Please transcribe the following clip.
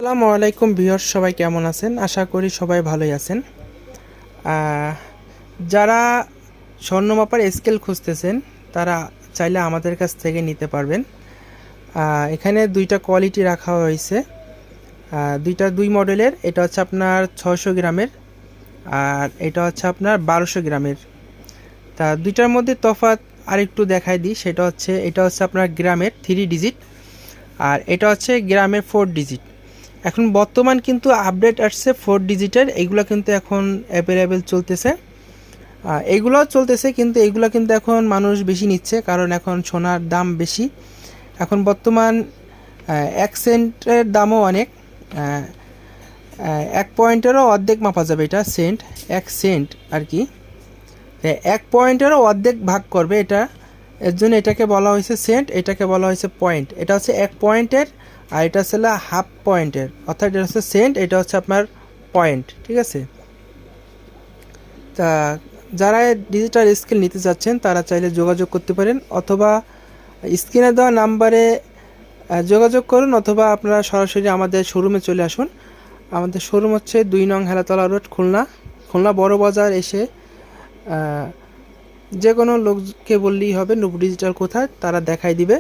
আসসালামু আলাইকুম ভিউয়ার্স, সবাই কেমন আছেন? আশা করি সবাই ভালোই আছেন। যারা স্বর্ণমাপার স্কেল খুঁজতেছেন তারা চাইলে আমাদের কাছ থেকে নিতে পারবেন। এখানে দুইটা কোয়ালিটি রাখা হয়েছে, দুই মডেলের। এটা হচ্ছে আপনার 600 গ্রামের, আর এটা হচ্ছে আপনার 1200 গ্রামের। তা দুইটার মধ্যে তফাৎ আরেকটু দেখাই দিই। সেটা হচ্ছে এটা হচ্ছে আপনার গ্রামের 3 ডিজিট, আর এটা হচ্ছে গ্রামের 4 ডিজিট। এখন বর্তমান কিন্তু আপডেট আসছে 4 ডিজিটের, এইগুলো কিন্তু এখন অ্যাভেলেবেল চলতেছে। এইগুলোও চলতেছে, কিন্তু এইগুলো কিন্তু এখন মানুষ বেশি নিচ্ছে, কারণ এখন সোনার দাম বেশি। এখন বর্তমান 1 সেন্টের দামও অনেক। 1 পয়েন্টেরও অর্ধেক মাপা যাবে, এটা সেন্ট, 1 সেন্ট আর কি। 1 পয়েন্টেরও অর্ধেক ভাগ করবে এটা, এর জন্য এটাকে বলা হয়েছে সেন্ট, এটাকে বলা হয়েছে পয়েন্ট। এটা হচ্ছে 1 পয়েন্টের, আর এটা হচ্ছে হাফ পয়েন্টের, অর্থাৎ এটা হচ্ছে সেন্ট, এটা হচ্ছে আপনার পয়েন্ট। ঠিক আছে? তা যারা ডিজিটাল স্কেল নিতে চাচ্ছেন তারা চাইলে যোগাযোগ করতে পারেন, অথবা স্ক্রিনে দেওয়া নাম্বারে যোগাযোগ করুন, অথবা আপনারা সরাসরি আমাদের শোরুমে চলে আসুন। আমাদের শোরুম হচ্ছে 2 নং হেলাতলা রোড, খুলনা বড় বাজার। এসে যে কোনো লোককে বললেই হবে নূপুর ডিজিটাল কোথায়, তারা দেখাই দিবে।